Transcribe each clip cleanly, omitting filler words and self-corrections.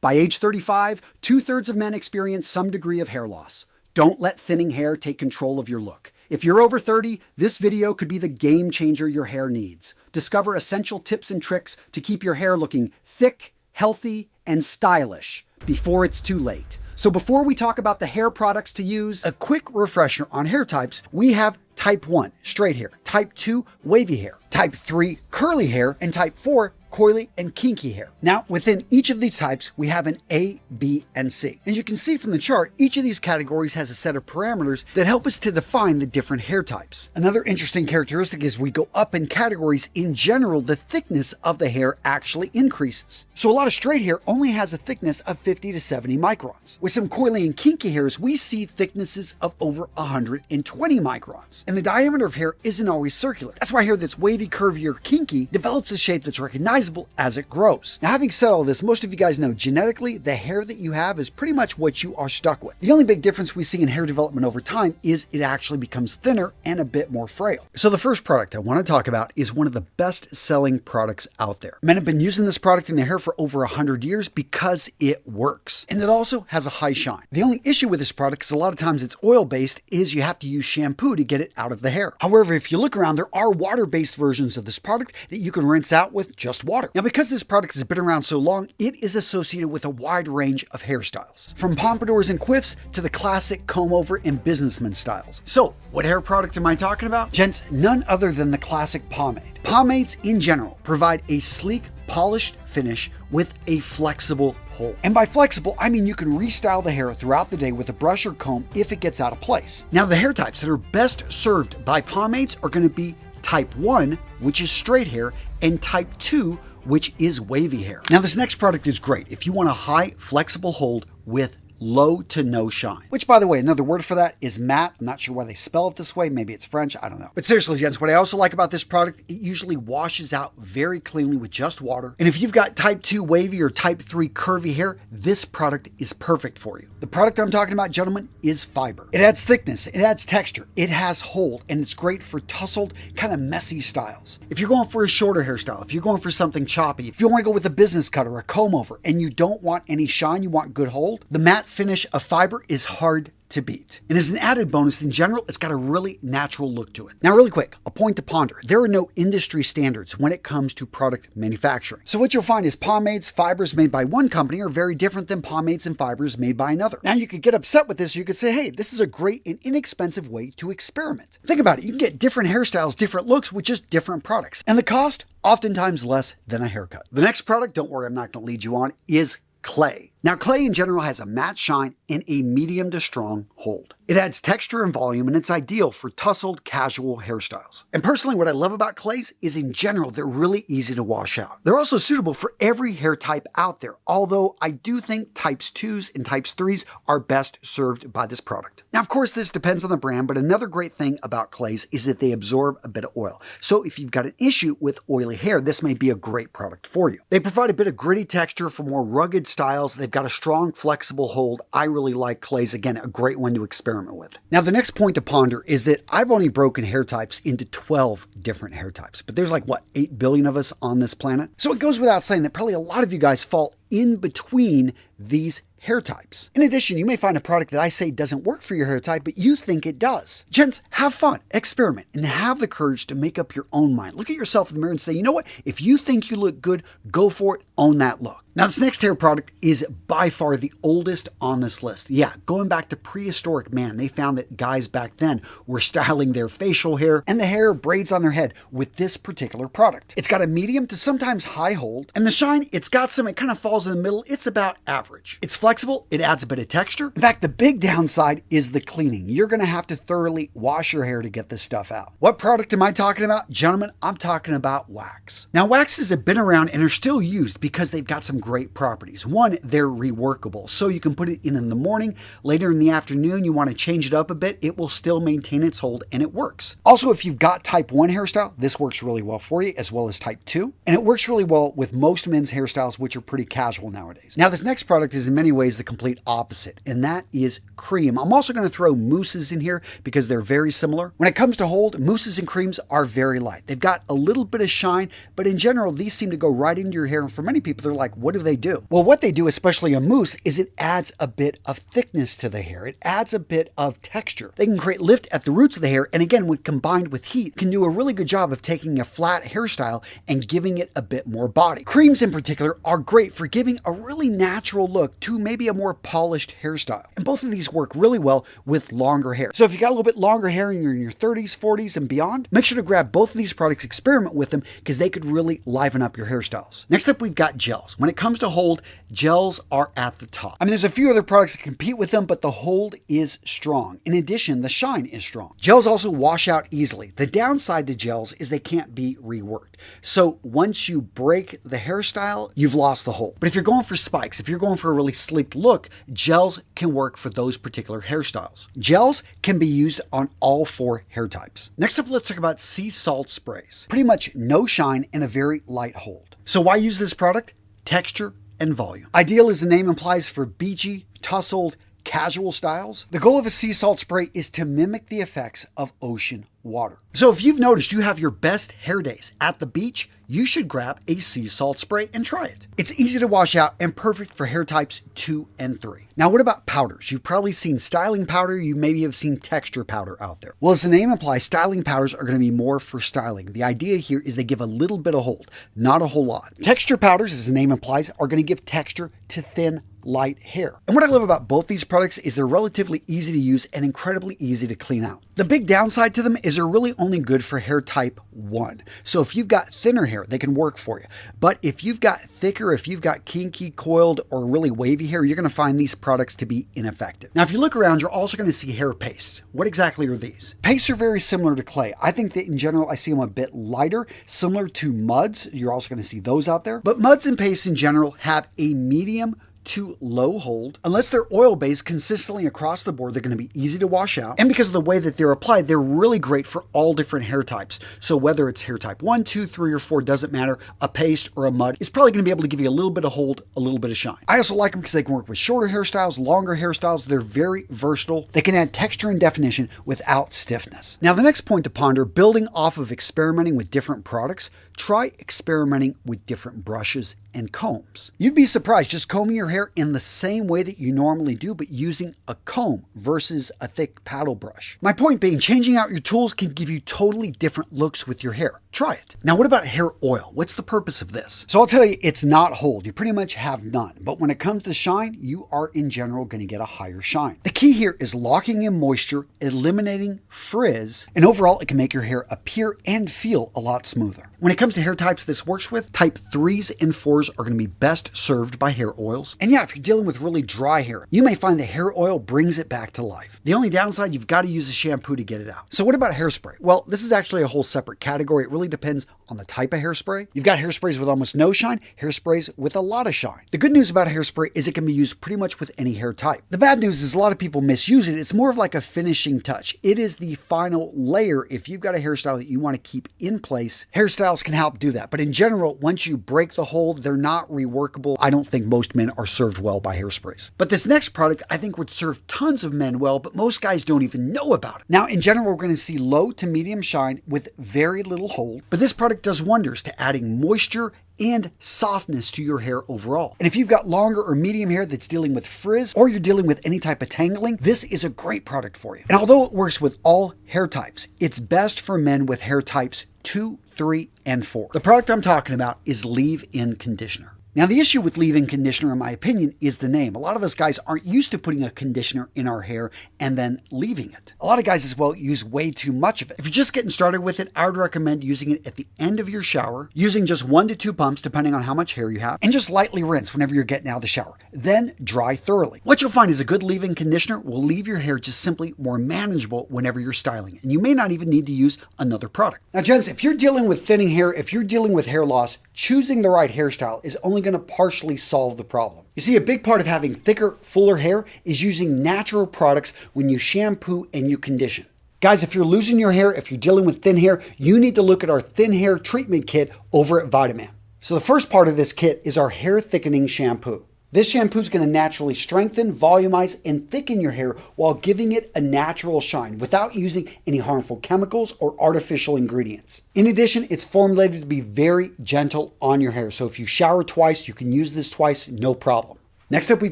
By age 35, 2/3 of men experience some degree of hair loss. Don't let thinning hair take control of your look. If you're over 30, this video could be the game changer your hair needs. Discover essential tips and tricks to keep your hair looking thick, healthy, and stylish before it's too late. So before we talk about the hair products to use, a quick refresher on hair types. We have type 1, straight hair, type 2, wavy hair, type 3, curly hair, and type 4, coily and kinky hair. Now, within each of these types, we have an A, B, and C. As you can see from the chart, each of these categories has a set of parameters that help us to define the different hair types. Another interesting characteristic is we go up in categories. In general, the thickness of the hair actually increases. So a lot of straight hair only has a thickness of 50 to 70 microns. With some coily and kinky hairs, we see thicknesses of over 120 microns. And the diameter of hair isn't always circular. That's why hair that's wavy, curvy, or kinky develops a shape that's recognizable as it grows. Now, having said all this, most of you guys know genetically, the hair that you have is pretty much what you are stuck with. The only big difference we see in hair development over time is it actually becomes thinner and a bit more frail. So the first product I want to talk about is one of the best selling products out there. Men have been using this product in their hair for over 100 years because it works. And it also has a high shine. The only issue with this product is a lot of times it's oil-based, is you have to use shampoo to get it out of the hair. However, if you look around, there are water-based versions of this product that you can rinse out with just water. Now, because this product has been around so long, it is associated with a wide range of hairstyles, from pompadours and quiffs to the classic comb-over and businessman styles. So, what hair product am I talking about? Gents, none other than the classic pomade. Pomades, in general, provide a sleek, polished finish with a flexible hold. And by flexible, I mean you can restyle the hair throughout the day with a brush or comb if it gets out of place. Now, the hair types that are best served by pomades are going to be type 1, which is straight hair, and type 2, which is wavy hair. Now, this next product is great if you want a high, flexible hold with low to no shine, which, by the way, another word for that is matte. I'm not sure why they spell it this way. Maybe it's French. I don't know. But seriously, gents, what I also like about this product, it usually washes out very cleanly with just water. And if you've got type 2 wavy or type 3 curvy hair, this product is perfect for you. The product I'm talking about, gentlemen, is fiber. It adds thickness, it adds texture, it has hold, and it's great for tousled, kind of messy styles. If you're going for a shorter hairstyle, if you're going for something choppy, if you want to go with a business cut or a comb over, and you don't want any shine, you want good hold, the matte finish of fiber is hard to beat. And as an added bonus, in general, it's got a really natural look to it. Now, really quick, a point to ponder. There are no industry standards when it comes to product manufacturing. So what you'll find is pomades, fibers made by one company are very different than pomades and fibers made by another. Now, you could get upset with this. You could say, hey, this is a great and inexpensive way to experiment. Think about it. You can get different hairstyles, different looks with just different products. And the cost, oftentimes less than a haircut. The next product, don't worry, I'm not going to lead you on, is clay. Now, clay in general has a matte shine and a medium to strong hold. It adds texture and volume, and it's ideal for tousled, casual hairstyles. And personally, what I love about clays is in general, they're really easy to wash out. They're also suitable for every hair type out there, although I do think types 2s and types 3s are best served by this product. Now, of course, this depends on the brand, but another great thing about clays is that they absorb a bit of oil. So if you've got an issue with oily hair, this may be a great product for you. They provide a bit of gritty texture for more rugged styles. They've got a strong, flexible hold. I really like clays. Again, a great one to experiment with. Now, the next point to ponder is that I've only broken hair types into 12 different hair types, but there's like, what, 8 billion of us on this planet? So it goes without saying that probably a lot of you guys fall in between these hair types. In addition, you may find a product that I say doesn't work for your hair type, but you think it does. Gents, have fun, experiment, and have the courage to make up your own mind. Look at yourself in the mirror and say, you know what? If you think you look good, go for it, own that look. Now, this next hair product is by far the oldest on this list. Yeah, going back to prehistoric man, they found that guys back then were styling their facial hair and the hair braids on their head with this particular product. It's got a medium to sometimes high hold, and the shine, it's got some, it kind of falls in the middle. It's about average. It's flexible, it adds a bit of texture. In fact, the big downside is the cleaning. You're gonna have to thoroughly wash your hair to get this stuff out. What product am I talking about? Gentlemen, I'm talking about wax. Now, waxes have been around and are still used because they've got some great properties. One, they're reworkable. So you can put it in the morning, later in the afternoon, you want to change it up a bit, it will still maintain its hold and it works. Also, if you've got type 1 hairstyle, this works really well for you, as well as type 2. And it works really well with most men's hairstyles, which are pretty casual. casual nowadays. Now, this next product is in many ways the complete opposite, and that is cream. I'm also going to throw mousses in here because they're very similar. When it comes to hold, mousses and creams are very light. They've got a little bit of shine, but in general, these seem to go right into your hair. And for many people, they're like, what do they do? Well, what they do, especially a mousse, is it adds a bit of thickness to the hair. It adds a bit of texture. They can create lift at the roots of the hair, and again, when combined with heat, can do a really good job of taking a flat hairstyle and giving it a bit more body. Creams in particular are great for giving a really natural look to maybe a more polished hairstyle. And both of these work really well with longer hair. So if you got a little bit longer hair and you're in your 30s, 40s, and beyond, make sure to grab both of these products, experiment with them, because they could really liven up your hairstyles. Next up, we've got gels. When it comes to hold, gels are at the top. I mean, there's a few other products that compete with them, but the hold is strong. In addition, the shine is strong. Gels also wash out easily. The downside to gels is they can't be reworked. So once you break the hairstyle, you've lost the hold. But if you're going for spikes, if you're going for a really sleek look, gels can work for those particular hairstyles. Gels can be used on all 4 hair types. Next up, let's talk about sea salt sprays. Pretty much no shine and a very light hold. So why use this product? Texture and volume. Ideal, as the name implies, for beachy, tousled, casual styles. The goal of a sea salt spray is to mimic the effects of ocean water. So if you've noticed you have your best hair days at the beach, you should grab a sea salt spray and try it. It's easy to wash out and perfect for hair types 2 and 3. Now, what about powders? You've probably seen styling powder. You maybe have seen texture powder out there. Well, as the name implies, styling powders are going to be more for styling. The idea here is they give a little bit of hold, not a whole lot. Texture powders, as the name implies, are going to give texture to thin, light hair. And what I love about both these products is they're relatively easy to use and incredibly easy to clean out. The big downside to them is they're really only good for hair type 1. So if you've got thinner hair, they can work for you. But if you've got thicker, if you've got kinky, coiled, or really wavy hair, you're going to find these products to be ineffective. Now, if you look around, you're also going to see hair pastes. What exactly are these? Pastes are very similar to clay. I think that in general, I see them a bit lighter, similar to muds. You're also going to see those out there. But muds and pastes in general have a medium to low hold. Unless they're oil-based consistently across the board, they're going to be easy to wash out. And because of the way that they're applied, they're really great for all different hair types. So whether it's hair type 1, 2, 3, or 4, doesn't matter. A paste or a mud is probably going to be able to give you a little bit of hold, a little bit of shine. I also like them because they can work with shorter hairstyles, longer hairstyles. They're very versatile. They can add texture and definition without stiffness. Now, the next point to ponder, building off of experimenting with different products, try experimenting with different brushes and combs. You'd be surprised just combing your hair in the same way that you normally do, but using a comb versus a thick paddle brush. My point being, changing out your tools can give you totally different looks with your hair. Try it. Now, what about hair oil? What's the purpose of this? So I'll tell you, it's not hold. You pretty much have none. But when it comes to shine, you are in general going to get a higher shine. The key here is locking in moisture, eliminating frizz, and overall it can make your hair appear and feel a lot smoother. When it comes to hair types this works with, type 3s and 4s are going to be best served by hair oils. And yeah, if you're dealing with really dry hair, you may find the hair oil brings it back to life. The only downside, you've got to use a shampoo to get it out. So what about hairspray? Well, this is actually a whole separate category. It really depends on the type of hairspray. You've got hairsprays with almost no shine, hairsprays with a lot of shine. The good news about hairspray is it can be used pretty much with any hair type. The bad news is a lot of people misuse it. It's more of like a finishing touch. It is the final layer. If you've got a hairstyle that you want to keep in place, hairstyles can help do that. But in general, once you break the hold, they're not reworkable. I don't think most men are served well by hairsprays. But this next product I think would serve tons of men well, but most guys don't even know about it. Now, in general, we're going to see low to medium shine with very little hold, but this product does wonders to adding moisture and softness to your hair overall. And if you've got longer or medium hair that's dealing with frizz, or you're dealing with any type of tangling, this is a great product for you. And although it works with all hair types, it's best for men with hair types 2, 3, and 4. The product I'm talking about is leave-in conditioner. Now, the issue with leave-in conditioner, in my opinion, is the name. A lot of us guys aren't used to putting a conditioner in our hair and then leaving it. A lot of guys as well use way too much of it. If you're just getting started with it, I would recommend using it at the end of your shower, using just 1 to 2 pumps, depending on how much hair you have, and just lightly rinse whenever you're getting out of the shower. Then dry thoroughly. What you'll find is a good leave-in conditioner will leave your hair just simply more manageable whenever you're styling it. And you may not even need to use another product. Now, gents, if you're dealing with thinning hair, if you're dealing with hair loss, choosing the right hairstyle is only going to partially solve the problem. You see, a big part of having thicker, fuller hair is using natural products when you shampoo and you condition. Guys, if you're losing your hair, if you're dealing with thin hair, you need to look at our thin hair treatment kit over at Vitaman. So the first part of this kit is our hair thickening shampoo. This shampoo is going to naturally strengthen, volumize, and thicken your hair while giving it a natural shine without using any harmful chemicals or artificial ingredients. In addition, it's formulated to be very gentle on your hair. So if you shower twice, you can use this twice, no problem. Next up, we've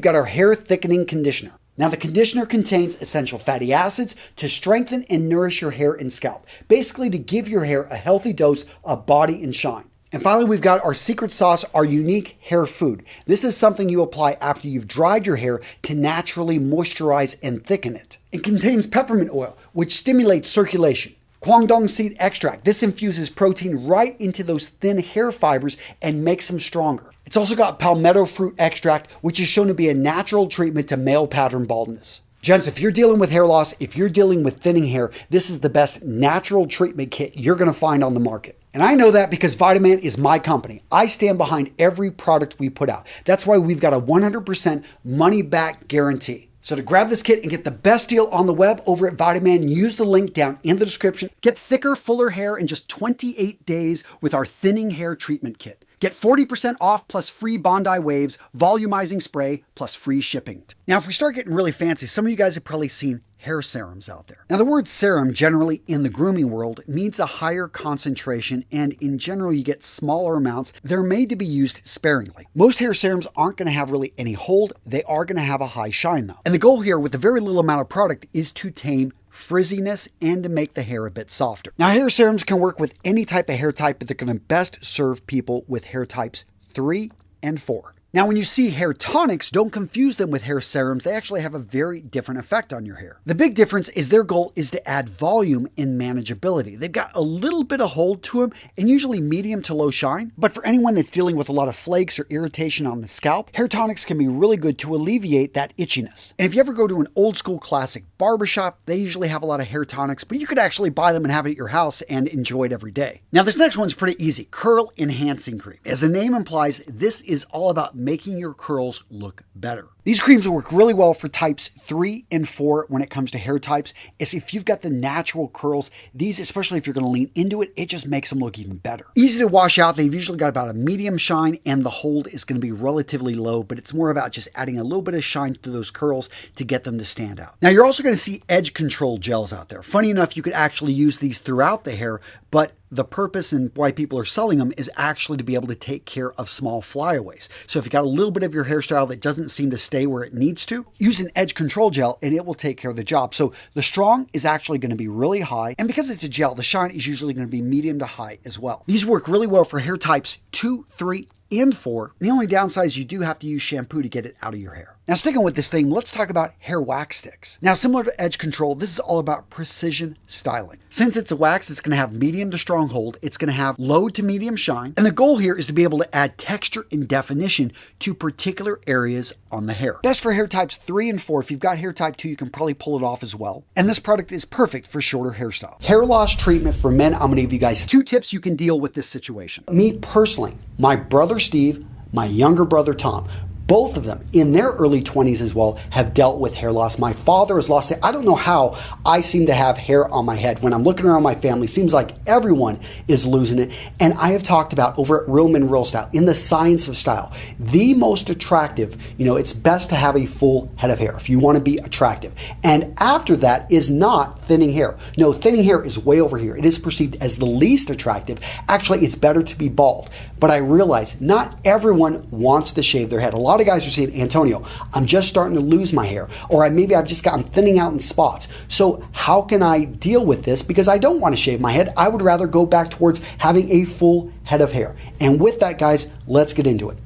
got our hair thickening conditioner. Now the conditioner contains essential fatty acids to strengthen and nourish your hair and scalp, basically to give your hair a healthy dose of body and shine. And finally, we've got our secret sauce, our unique hair food. This is something you apply after you've dried your hair to naturally moisturize and thicken it. It contains peppermint oil, which stimulates circulation. Kwangdong seed extract. This infuses protein right into those thin hair fibers and makes them stronger. It's also got palmetto fruit extract, which is shown to be a natural treatment to male pattern baldness. Gents, if you're dealing with hair loss, if you're dealing with thinning hair, this is the best natural treatment kit you're going to find on the market. And I know that because Vitaman is my company. I stand behind every product we put out. That's why we've got a 100% money back guarantee. So to grab this kit and get the best deal on the web over at Vitaman, use the link down in the description. Get thicker, fuller hair in just 28 days with our thinning hair treatment kit. Get 40% off plus free Bondi Waves, volumizing spray, plus free shipping. Now, if we start getting really fancy, some of you guys have probably seen hair serums out there. Now, the word serum generally in the grooming world means a higher concentration, and in general, you get smaller amounts. They're made to be used sparingly. Most hair serums aren't going to have really any hold. They are going to have a high shine though. And the goal here with a very little amount of product is to tame frizziness and to make the hair a bit softer. Now, hair serums can work with any type of hair type, but they're going to best serve people with hair types 3 and 4. Now, when you see hair tonics, don't confuse them with hair serums. They actually have a very different effect on your hair. The big difference is their goal is to add volume and manageability. They've got a little bit of hold to them and usually medium to low shine. But for anyone that's dealing with a lot of flakes or irritation on the scalp, hair tonics can be really good to alleviate that itchiness. And if you ever go to an old school classic barbershop, they usually have a lot of hair tonics, but you could actually buy them and have it at your house and enjoy it every day. Now, this next one's pretty easy. Curl Enhancing Cream. As the name implies, this is all about making your curls look better. These creams will work really well for types 3 and 4 when it comes to hair types. As if you've got the natural curls, these, especially if you're going to lean into it, it just makes them look even better. Easy to wash out. They've usually got about a medium shine and the hold is going to be relatively low, but it's more about just adding a little bit of shine to those curls to get them to stand out. Now, you're also going to see edge control gels out there. Funny enough, you could actually use these throughout the hair, but the purpose and why people are selling them is actually to be able to take care of small flyaways. So if you got a little bit of your hairstyle that doesn't seem to stay where it needs to, use an edge control gel and it will take care of the job. So the strong is actually going to be really high, and because it's a gel, the shine is usually going to be medium to high as well. These work really well for hair types 2, 3, and 4. The only downside is you do have to use shampoo to get it out of your hair. Now, sticking with this theme, let's talk about hair wax sticks. Now, similar to edge control, this is all about precision styling. Since it's a wax, it's going to have medium to strong hold, it's going to have low to medium shine, and the goal here is to be able to add texture and definition to particular areas on the hair. Best for hair types 3 and 4. If you've got hair type 2, you can probably pull it off as well. And this product is perfect for shorter hairstyles. Hair loss treatment for men, I'm going to give you guys 2 tips you can deal with this situation. Me personally, my brother Steve, my younger brother Tom, both of them in their early 20s as well have dealt with hair loss. My father has lost it. I don't know how I seem to have hair on my head. When I'm looking around my family, it seems like everyone is losing it. And I have talked about over at Real Men Real Style, in the science of style, the most attractive, it's best to have a full head of hair if you want to be attractive. And after that is not thinning hair. No, thinning hair is way over here. It is perceived as the least attractive. Actually, it's better to be bald. But I realize not everyone wants to shave their head. A lot of guys are saying, Antonio, I'm just starting to lose my hair, or I'm thinning out in spots. So how can I deal with this? Because I don't want to shave my head. I would rather go back towards having a full head of hair. And with that, guys, let's get into it.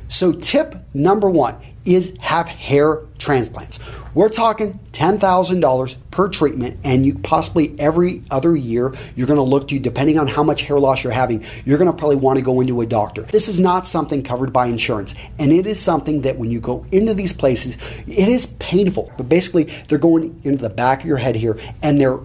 So tip number 1 is have hair transplants. We're talking $10,000 per treatment, and you possibly every other year you're going to look to, depending on how much hair loss you're having, you're going to probably want to go into a doctor. This is not something covered by insurance, and it is something that when you go into these places, it is painful. But basically, they're going into the back of your head here, and they're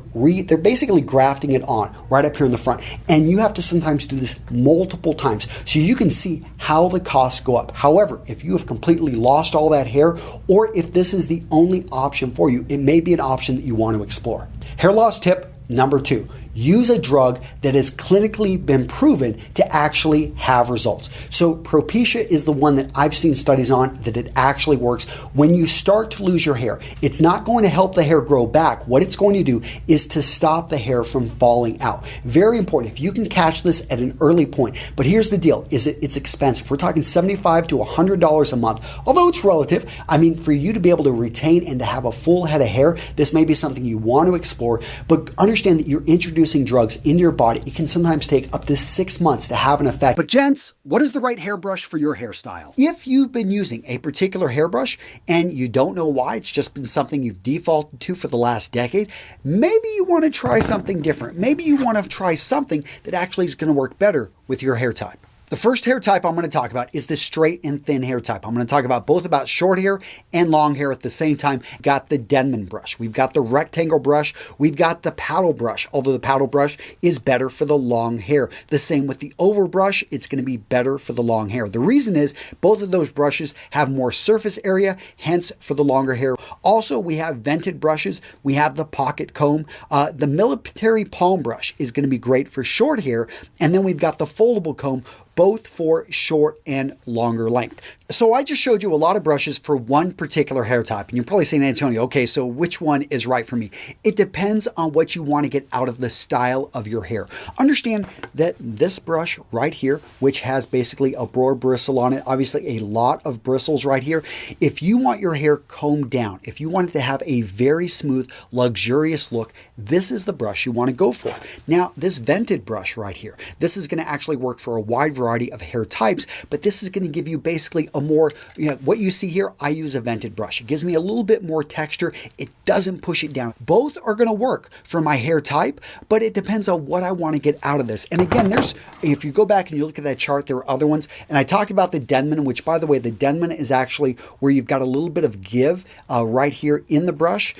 basically grafting it on right up here in the front, and you have to sometimes do this multiple times so you can see how the costs go up. However, if you have completely lost all that hair, or if this is the only option for you, it may be an option that you want to explore. Hair loss tip number 2. use a drug that has clinically been proven to actually have results. So Propecia is the one that I've seen studies on that it actually works. When you start to lose your hair, it's not going to help the hair grow back. What it's going to do is to stop the hair from falling out. Very important. If you can catch this at an early point. But here's the deal, is it's expensive. We're talking $75 to $100 a month. Although it's relative, I mean, for you to be able to retain and to have a full head of hair, this may be something you want to explore, but understand that you're introducing drugs into your body. It can sometimes take up to 6 months to have an effect. But gents, what is the right hairbrush for your hairstyle? If you've been using a particular hairbrush and you don't know why, it's just been something you've defaulted to for the last decade, maybe you want to try something different. Maybe you want to try something that actually is going to work better with your hair type. The first hair type I'm going to talk about is the straight and thin hair type. I'm going to talk about both about short hair and long hair at the same time. Got the Denman brush. We've got the rectangle brush. We've got the paddle brush, although the paddle brush is better for the long hair. The same with the over brush. It's going to be better for the long hair. The reason is both of those brushes have more surface area, hence for the longer hair. Also, we have vented brushes. We have the pocket comb. The military palm brush is going to be great for short hair. And then we've got the foldable comb, both for short and longer length. So I just showed you a lot of brushes for one particular hair type. And you're probably saying, Antonio, okay, so which one is right for me? It depends on what you want to get out of the style of your hair. Understand that this brush right here, which has basically a broad bristle on it, obviously a lot of bristles right here. If you want your hair combed down, if you want it to have a very smooth, luxurious look, this is the brush you want to go for. Now, this vented brush right here, this is going to actually work for a wide variety of hair types, but this is going to give you basically a more, what you see here, I use a vented brush. It gives me a little bit more texture. It doesn't push it down. Both are going to work for my hair type, but it depends on what I want to get out of this. And again, if you go back and you look at that chart, there are other ones. And I talked about the Denman, which by the way, the Denman is actually where you've got a little bit of give right here in the brush.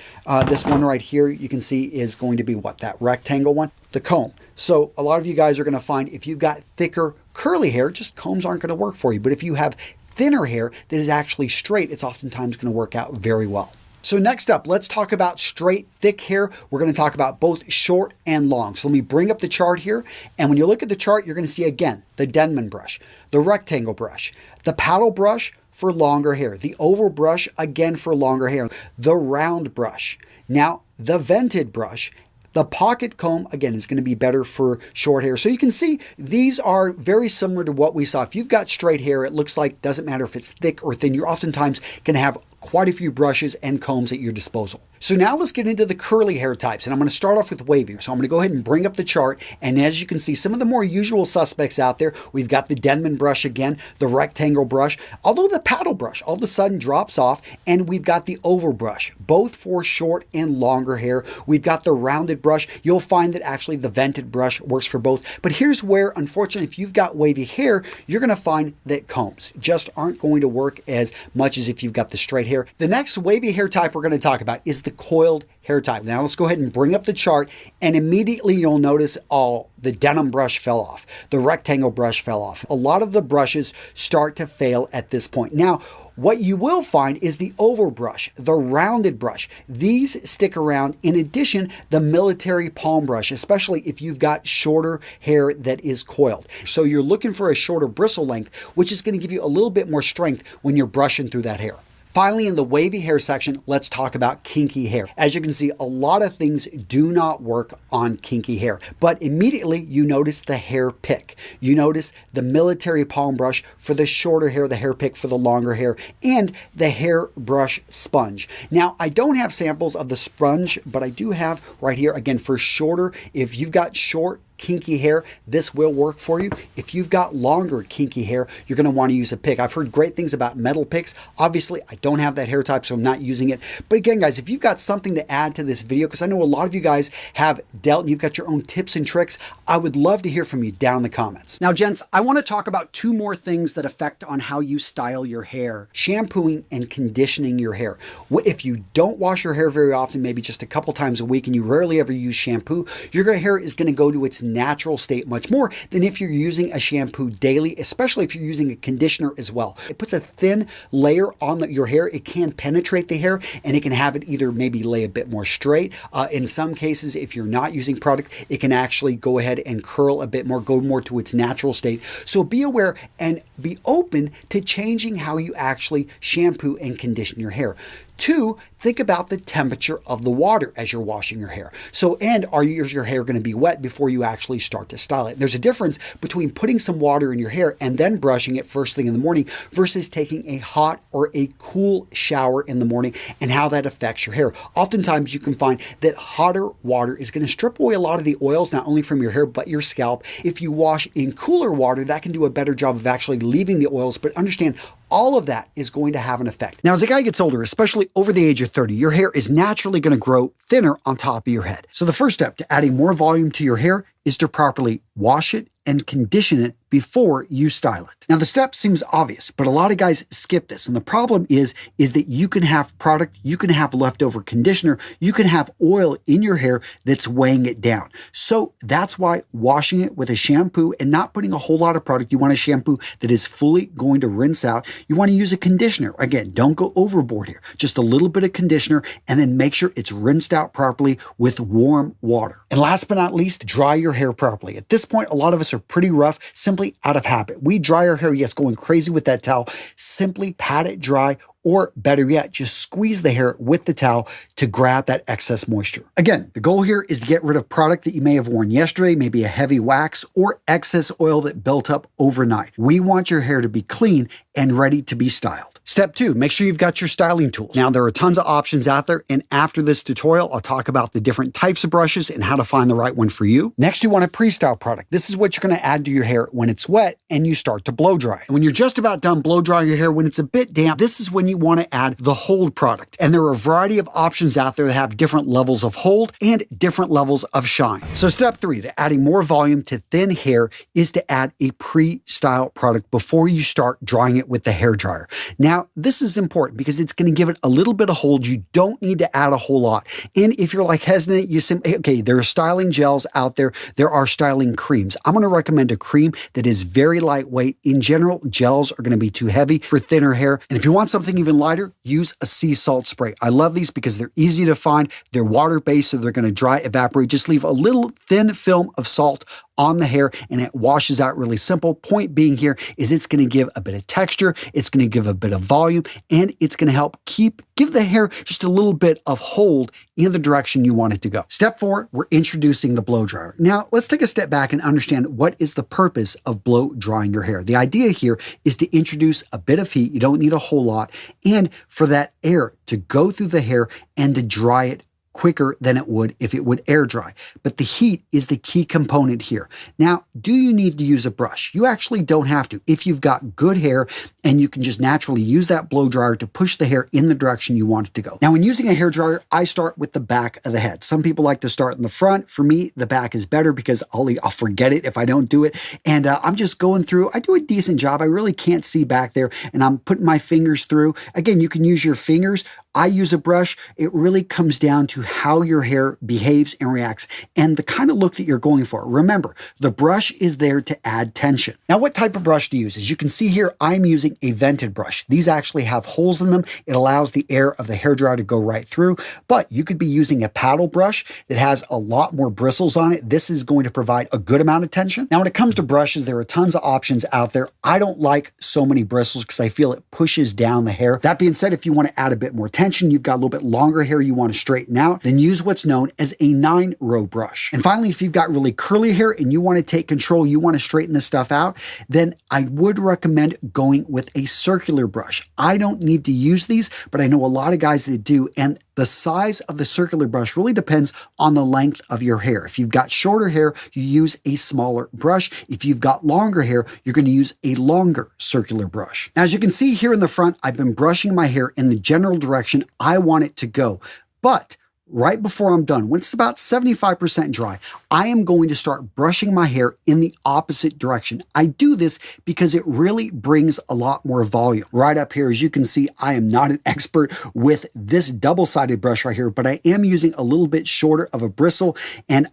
This one right here, you can see is going to be what? That rectangle one, the comb. So a lot of you guys are going to find if you've got thicker curly hair, just combs aren't going to work for you. But if you have thinner hair that is actually straight, it's oftentimes going to work out very well. So next up, let's talk about straight, thick hair. We're going to talk about both short and long. So let me bring up the chart here. And when you look at the chart, you're going to see again, the Denman brush, the rectangle brush, the paddle brush for longer hair, the oval brush again for longer hair, the round brush. Now, the vented brush. The pocket comb, again, is going to be better for short hair. So you can see these are very similar to what we saw. If you've got straight hair, it looks like, doesn't matter if it's thick or thin, you're oftentimes going to have quite a few brushes and combs at your disposal. So now let's get into the curly hair types, and I'm going to start off with wavy. So I'm going to go ahead and bring up the chart, and as you can see, some of the more usual suspects out there, we've got the Denman brush again, the rectangle brush, although the paddle brush all of a sudden drops off, and we've got the oval brush, both for short and longer hair. We've got the rounded brush. You'll find that actually the vented brush works for both, but here's where, unfortunately, if you've got wavy hair, you're going to find that combs just aren't going to work as much as if you've got the straight hair. The next wavy hair type we're going to talk about is the coiled hair type. Now let's go ahead and bring up the chart, and immediately you'll notice the denim brush fell off. The rectangle brush fell off. A lot of the brushes start to fail at this point. Now, what you will find is the oval brush, the rounded brush. These stick around. In addition, the military palm brush, especially if you've got shorter hair that is coiled. So you're looking for a shorter bristle length, which is going to give you a little bit more strength when you're brushing through that hair. Finally, in the wavy hair section, let's talk about kinky hair. As you can see, a lot of things do not work on kinky hair, but immediately you notice the hair pick. You notice the military palm brush for the shorter hair, the hair pick for the longer hair, and the hairbrush sponge. Now, I don't have samples of the sponge, but I do have right here, again, for shorter. If you've got short, kinky hair, this will work for you. If you've got longer kinky hair, you're going to want to use a pick. I've heard great things about metal picks. Obviously, I don't have that hair type, so I'm not using it. But again, guys, if you've got something to add to this video, because I know a lot of you guys have dealt and you've got your own tips and tricks, I would love to hear from you down in the comments. Now, gents, I want to talk about two more things that affect on how you style your hair: shampooing and conditioning your hair. If you don't wash your hair very often, maybe just a couple times a week, and you rarely ever use shampoo, your hair is going to go to its natural state much more than if you're using a shampoo daily, especially if you're using a conditioner as well. It puts a thin layer on your hair. It can penetrate the hair and it can have it either maybe lay a bit more straight. In some cases, if you're not using product, it can actually go ahead and curl a bit more, go more to its natural state. So be aware and be open to changing how you actually shampoo and condition your hair. 2, think about the temperature of the water as you're washing your hair. So, and is your hair going to be wet before you actually start to style it? There's a difference between putting some water in your hair and then brushing it first thing in the morning versus taking a hot or a cool shower in the morning and how that affects your hair. Oftentimes you can find that hotter water is going to strip away a lot of the oils, not only from your hair, but your scalp. If you wash in cooler water, that can do a better job of actually leaving the oils, but understand all of that is going to have an effect. Now, as a guy gets older, especially over the age of 30, your hair is naturally going to grow thinner on top of your head. So the first step to adding more volume to your hair is to properly wash it and condition it before you style it. Now, the step seems obvious, but a lot of guys skip this. And the problem is that you can have product, you can have leftover conditioner, you can have oil in your hair that's weighing it down. So that's why washing it with a shampoo and not putting a whole lot of product, you want a shampoo that is fully going to rinse out. You want to use a conditioner. Again, don't go overboard here. Just a little bit of conditioner and then make sure it's rinsed out properly with warm water. And last but not least, dry your hair properly. At this point, a lot of us are pretty rough, simply out of habit. We dry our hair, yes, going crazy with that towel. Simply pat it dry, or better yet, just squeeze the hair with the towel to grab that excess moisture. Again, the goal here is to get rid of product that you may have worn yesterday, maybe a heavy wax or excess oil that built up overnight. We want your hair to be clean and ready to be styled. Step 2, make sure you've got your styling tools. Now, there are tons of options out there, and after this tutorial, I'll talk about the different types of brushes and how to find the right one for you. Next, you want a pre-style product. This is what you're going to add to your hair when it's wet and you start to blow dry. And when you're just about done blow drying your hair, when it's a bit damp, this is when you want to add the hold product. And there are a variety of options out there that have different levels of hold and different levels of shine. So step 3, to adding more volume to thin hair, is to add a pre-style product before you start drying it with the hair dryer. Now, this is important because it's going to give it a little bit of hold. You don't need to add a whole lot. And if you're like hesitant, you simply, okay, there are styling gels out there. There are styling creams. I'm going to recommend a cream that is very lightweight. In general, gels are going to be too heavy for thinner hair. And if you want something even lighter, use a sea salt spray. I love these because they're easy to find. They're water-based, so they're going to dry, evaporate. Just leave a little thin film of salt on the hair and it washes out really simple. Point being here is it's going to give a bit of texture, it's going to give a bit of volume, and it's going to help give the hair just a little bit of hold in the direction you want it to go. Step 4, we're introducing the blow dryer. Now, let's take a step back and understand what is the purpose of blow drying your hair. The idea here is to introduce a bit of heat. You don't need a whole lot, and for that air to go through the hair and to dry it quicker than it would if it would air dry. But the heat is the key component here. Now, do you need to use a brush? You actually don't have to. If you've got good hair and you can just naturally use that blow dryer to push the hair in the direction you want it to go. Now, when using a hair dryer, I start with the back of the head. Some people like to start in the front. For me, the back is better because I'll forget it if I don't do it. And I'm just going through. I do a decent job. I really can't see back there, and I'm putting my fingers through. Again, you can use your fingers. I use a brush. It really comes down to how your hair behaves and reacts and the kind of look that you're going for. Remember, the brush is there to add tension. Now, what type of brush to use? As you can see here, I'm using a vented brush. These actually have holes in them. It allows the air of the hairdryer to go right through, but you could be using a paddle brush that has a lot more bristles on it. This is going to provide a good amount of tension. Now, when it comes to brushes, there are tons of options out there. I don't like so many bristles because I feel it pushes down the hair. That being said, if you want to add a bit more tension, you've got a little bit longer hair you want to straighten out, then use what's known as a 9-row brush. And finally, if you've got really curly hair and you want to take control, you want to straighten this stuff out, then I would recommend going with a circular brush. I don't need to use these, but I know a lot of guys that do, and the size of the circular brush really depends on the length of your hair. If you've got shorter hair, you use a smaller brush. If you've got longer hair, you're going to use a longer circular brush. Now, as you can see here in the front, I've been brushing my hair in the general direction I want it to go. But right before I'm done, when it's about 75% dry, I am going to start brushing my hair in the opposite direction. I do this because it really brings a lot more volume. Right up here, as you can see, I am not an expert with this double-sided brush right here, but I am using a little bit shorter of a bristle, and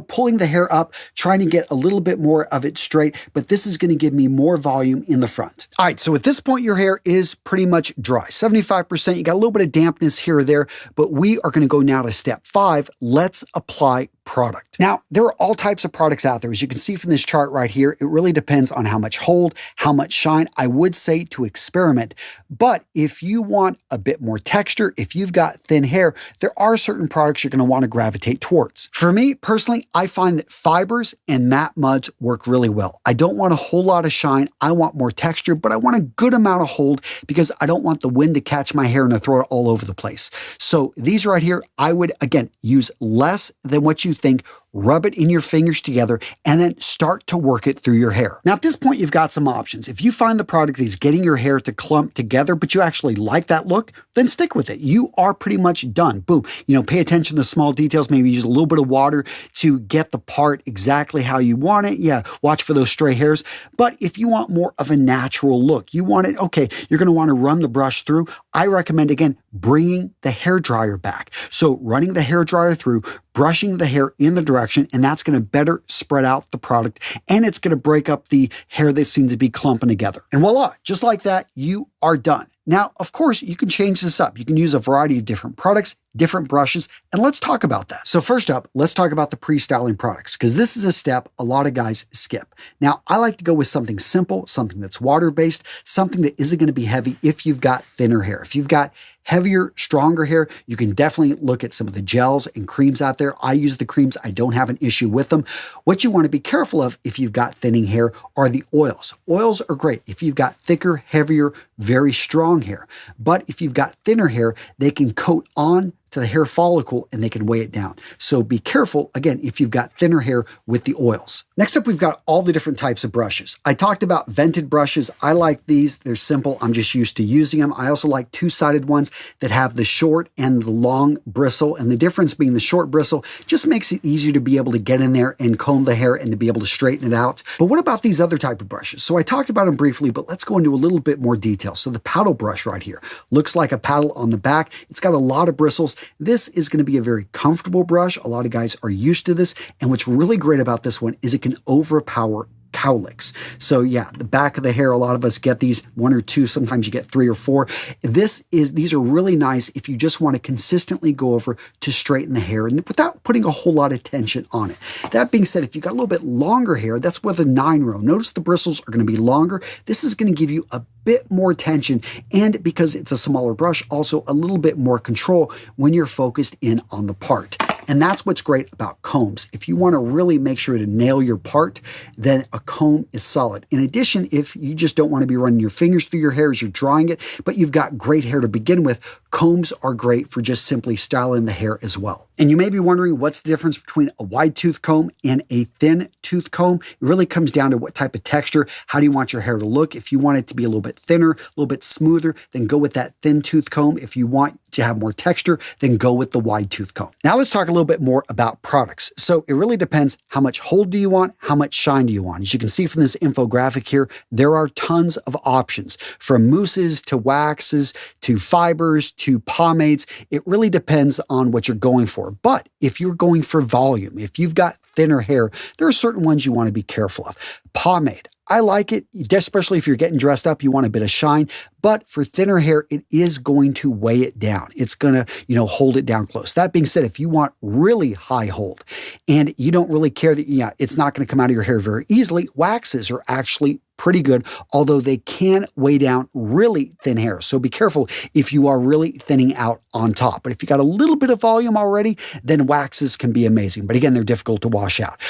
pulling the hair up, trying to get a little bit more of it straight, but this is going to give me more volume in the front. All right, so at this point, your hair is pretty much dry. 75%, you got a little bit of dampness here or there, but we are going to go now to step 5. Let's apply product. Now, there are all types of products out there. As you can see from this chart right here, it really depends on how much hold, how much shine. I would say to experiment, but if you want a bit more texture, if you've got thin hair, there are certain products you're going to want to gravitate towards. For me, personally, I find that fibers and matte muds work really well. I don't want a whole lot of shine. I want more texture, but I want a good amount of hold because I don't want the wind to catch my hair and to throw it all over the place. So these right here, I would, again, use less than what you think, rub it in your fingers together, and then start to work it through your hair. Now, at this point, you've got some options. If you find the product is getting your hair to clump together, but you actually like that look, then stick with it. You are pretty much done. Boom. Pay attention to small details. Maybe use a little bit of water to get the part exactly how you want it. Yeah, watch for those stray hairs. But if you want more of a natural look, you want it, okay, you're going to want to run the brush through. I recommend, again, bringing the hairdryer back. So running the hairdryer through, brushing the hair in the direction, and that's going to better spread out the product, and it's going to break up the hair that seems to be clumping together. And voila, just like that, you are done. Now, of course, you can change this up. You can use a variety of different products, different brushes, and let's talk about that. So first up, let's talk about the pre-styling products, because this is a step a lot of guys skip. Now, I like to go with something simple, something that's water-based, something that isn't going to be heavy if you've got thinner hair. If you've got heavier, stronger hair, you can definitely look at some of the gels and creams out there. I use the creams. I don't have an issue with them. What you want to be careful of if you've got thinning hair are the oils. Oils are great if you've got thicker, heavier, very strong hair. But if you've got thinner hair, they can coat on to the hair follicle and they can weigh it down. So be careful, again, if you've got thinner hair with the oils. Next up, we've got all the different types of brushes. I talked about vented brushes. I like these. They're simple. I'm just used to using them. I also like two-sided ones that have the short and the long bristle. And the difference being the short bristle just makes it easier to be able to get in there and comb the hair and to be able to straighten it out. But what about these other type of brushes? So I talked about them briefly, but let's go into a little bit more detail. So the paddle brush right here looks like a paddle on the back. It's got a lot of bristles. This is going to be a very comfortable brush. A lot of guys are used to this. And what's really great about this one is it can overpower cowlicks. So yeah, the back of the hair, a lot of us get these 1 or 2, sometimes you get 3 or 4. These are really nice if you just want to consistently go over to straighten the hair and without putting a whole lot of tension on it. That being said, if you got a little bit longer hair, that's with a 9-row. Notice the bristles are going to be longer. This is going to give you a bit more tension, and because it's a smaller brush, also a little bit more control when you're focused in on the part. And that's what's great about combs. If you want to really make sure to nail your part, then a comb is solid. In addition, if you just don't want to be running your fingers through your hair as you're drying it, but you've got great hair to begin with, combs are great for just simply styling the hair as well. And you may be wondering what's the difference between a wide tooth comb and a thin tooth comb. It really comes down to what type of texture. How do you want your hair to look? If you want it to be a little bit thinner, a little bit smoother, then go with that thin tooth comb. If you want to have more texture, then go with the wide tooth comb. Now let's talk a little bit more about products. So it really depends how much hold do you want, how much shine do you want. As you can see from this infographic here, there are tons of options from mousses to waxes to fibers to pomades. It really depends on what you're going for. But if you're going for volume, if you've got thinner hair, there are certain ones you want to be careful of. Pomade. I like it, especially if you're getting dressed up, you want a bit of shine, but for thinner hair, it is going to weigh it down. It's going to, hold it down close. That being said, if you want really high hold and you don't really care that, it's not going to come out of your hair very easily, waxes are actually pretty good, although they can weigh down really thin hair. So be careful if you are really thinning out on top. But if you got a little bit of volume already, then waxes can be amazing. But again, they're difficult to wash out.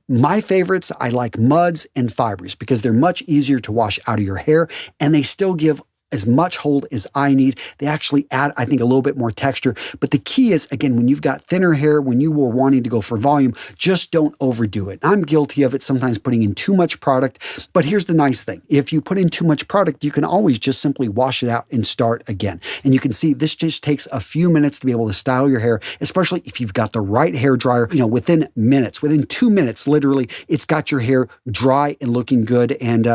My favorites, I like muds and fibers because they're much easier to wash out of your hair and they still give as much hold as I need. They actually add, I think, a little bit more texture. But the key is, again, when you've got thinner hair, when you were wanting to go for volume, just don't overdo it. I'm guilty of it, sometimes putting in too much product. But here's the nice thing. If you put in too much product, you can always just simply wash it out and start again. And you can see this just takes a few minutes to be able to style your hair, especially if you've got the right hair dryer. Within minutes, within 2 minutes, literally, it's got your hair dry and looking good. And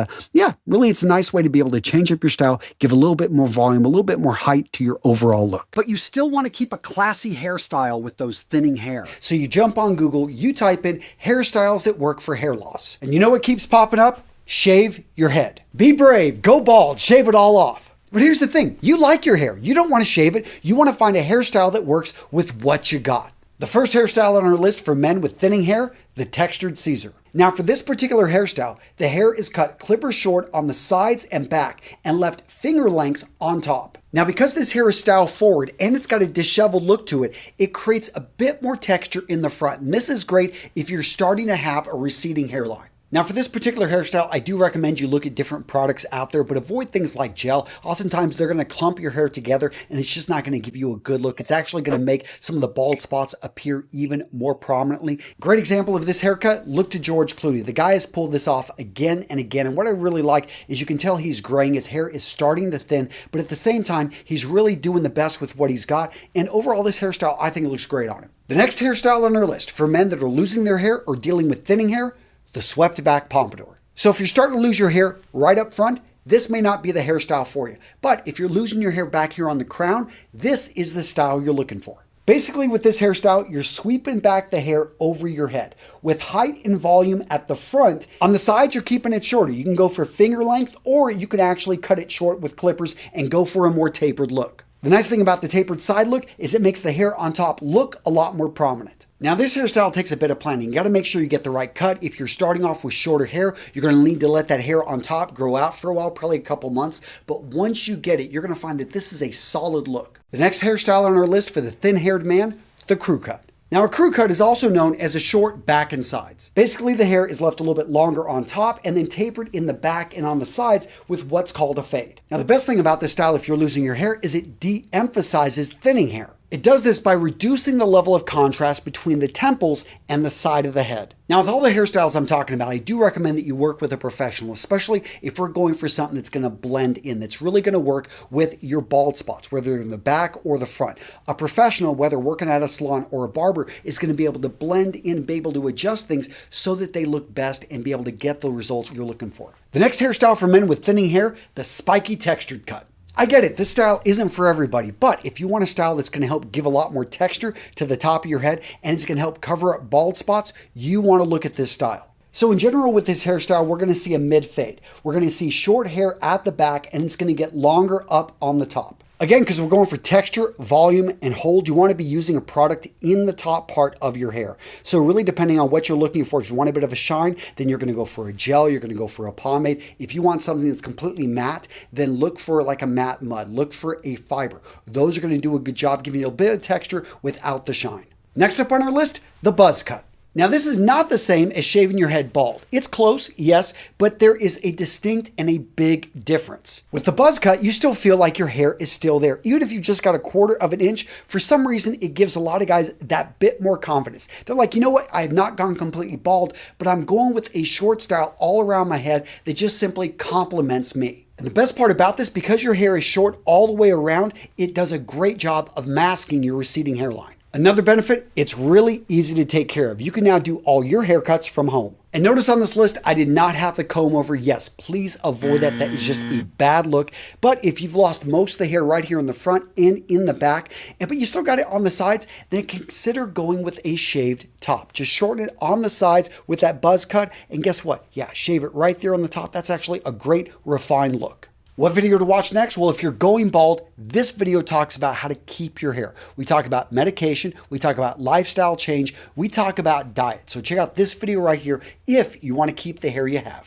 really, it's a nice way to be able to change up your style, give a little bit more volume, a little bit more height to your overall look. But you still want to keep a classy hairstyle with those thinning hair. So you jump on Google, you type in hairstyles that work for hair loss. And you know what keeps popping up? Shave your head. Be brave, go bald, shave it all off. But here's the thing, you like your hair. You don't want to shave it. You want to find a hairstyle that works with what you got. The first hairstyle on our list for men with thinning hair, the textured Caesar. Now for this particular hairstyle, the hair is cut clipper short on the sides and back and left finger length on top. Now because this hair is style forward and it's got a disheveled look to it, it creates a bit more texture in the front. And this is great if you're starting to have a receding hairline. Now for this particular hairstyle, I do recommend you look at different products out there, but avoid things like gel. Oftentimes they're going to clump your hair together and it's just not going to give you a good look. It's actually going to make some of the bald spots appear even more prominently. Great example of this haircut, look to George Clooney. The guy has pulled this off again and again, and what I really like is you can tell he's graying. His hair is starting to thin, but at the same time, he's really doing the best with what he's got, and overall this hairstyle, I think it looks great on him. The next hairstyle on our list for men that are losing their hair or dealing with thinning hair, the swept back pompadour. So if you're starting to lose your hair right up front, this may not be the hairstyle for you. But if you're losing your hair back here on the crown, this is the style you're looking for. Basically with this hairstyle, you're sweeping back the hair over your head with height and volume at the front. On the sides, you're keeping it shorter. You can go for finger length, or you can actually cut it short with clippers and go for a more tapered look. The nice thing about the tapered side look is it makes the hair on top look a lot more prominent. Now this hairstyle takes a bit of planning. You got to make sure you get the right cut. If you're starting off with shorter hair, you're going to need to let that hair on top grow out for a while, probably a couple months. But once you get it, you're going to find that this is a solid look. The next hairstyle on our list for the thin-haired man, the crew cut. Now a crew cut is also known as a short back and sides. Basically the hair is left a little bit longer on top and then tapered in the back and on the sides with what's called a fade. Now the best thing about this style if you're losing your hair is it de-emphasizes thinning hair. It does this by reducing the level of contrast between the temples and the side of the head. Now with all the hairstyles I'm talking about, I do recommend that you work with a professional, especially if we're going for something that's going to blend in, that's really going to work with your bald spots, whether they're in the back or the front. A professional, whether working at a salon or a barber, is going to be able to blend in, be able to adjust things so that they look best and be able to get the results you're looking for. The next hairstyle for men with thinning hair, the spiky textured cut. I get it, this style isn't for everybody, but if you want a style that's going to help give a lot more texture to the top of your head and it's going to help cover up bald spots, you want to look at this style. So in general with this hairstyle, we're going to see a mid fade. We're going to see short hair at the back and it's going to get longer up on the top. Again, because we're going for texture, volume, and hold, you want to be using a product in the top part of your hair. So really depending on what you're looking for, if you want a bit of a shine, then you're going to go for a gel, you're going to go for a pomade. If you want something that's completely matte, then look for like a matte mud, look for a fiber. Those are going to do a good job giving you a bit of texture without the shine. Next up on our list, the buzz cut. Now this is not the same as shaving your head bald. It's close, yes, but there is a distinct and a big difference. With the buzz cut, you still feel like your hair is still there. Even if you just got a quarter of an inch, for some reason, it gives a lot of guys that bit more confidence. They're like, you know what? I have not gone completely bald, but I'm going with a short style all around my head that just simply complements me. And the best part about this, because your hair is short all the way around, it does a great job of masking your receding hairline. Another benefit, it's really easy to take care of. You can now do all your haircuts from home. And notice on this list, I did not have the comb over. Yes, please avoid that. That is just a bad look. But if you've lost most of the hair right here in the front and in the back, but you still got it on the sides, then consider going with a shaved top. Just shorten it on the sides with that buzz cut. And guess what? Yeah, shave it right there on the top. That's actually a great refined look. What video to watch next? Well, if you're going bald, this video talks about how to keep your hair. We talk about medication, we talk about lifestyle change, we talk about diet. So check out this video right here if you want to keep the hair you have.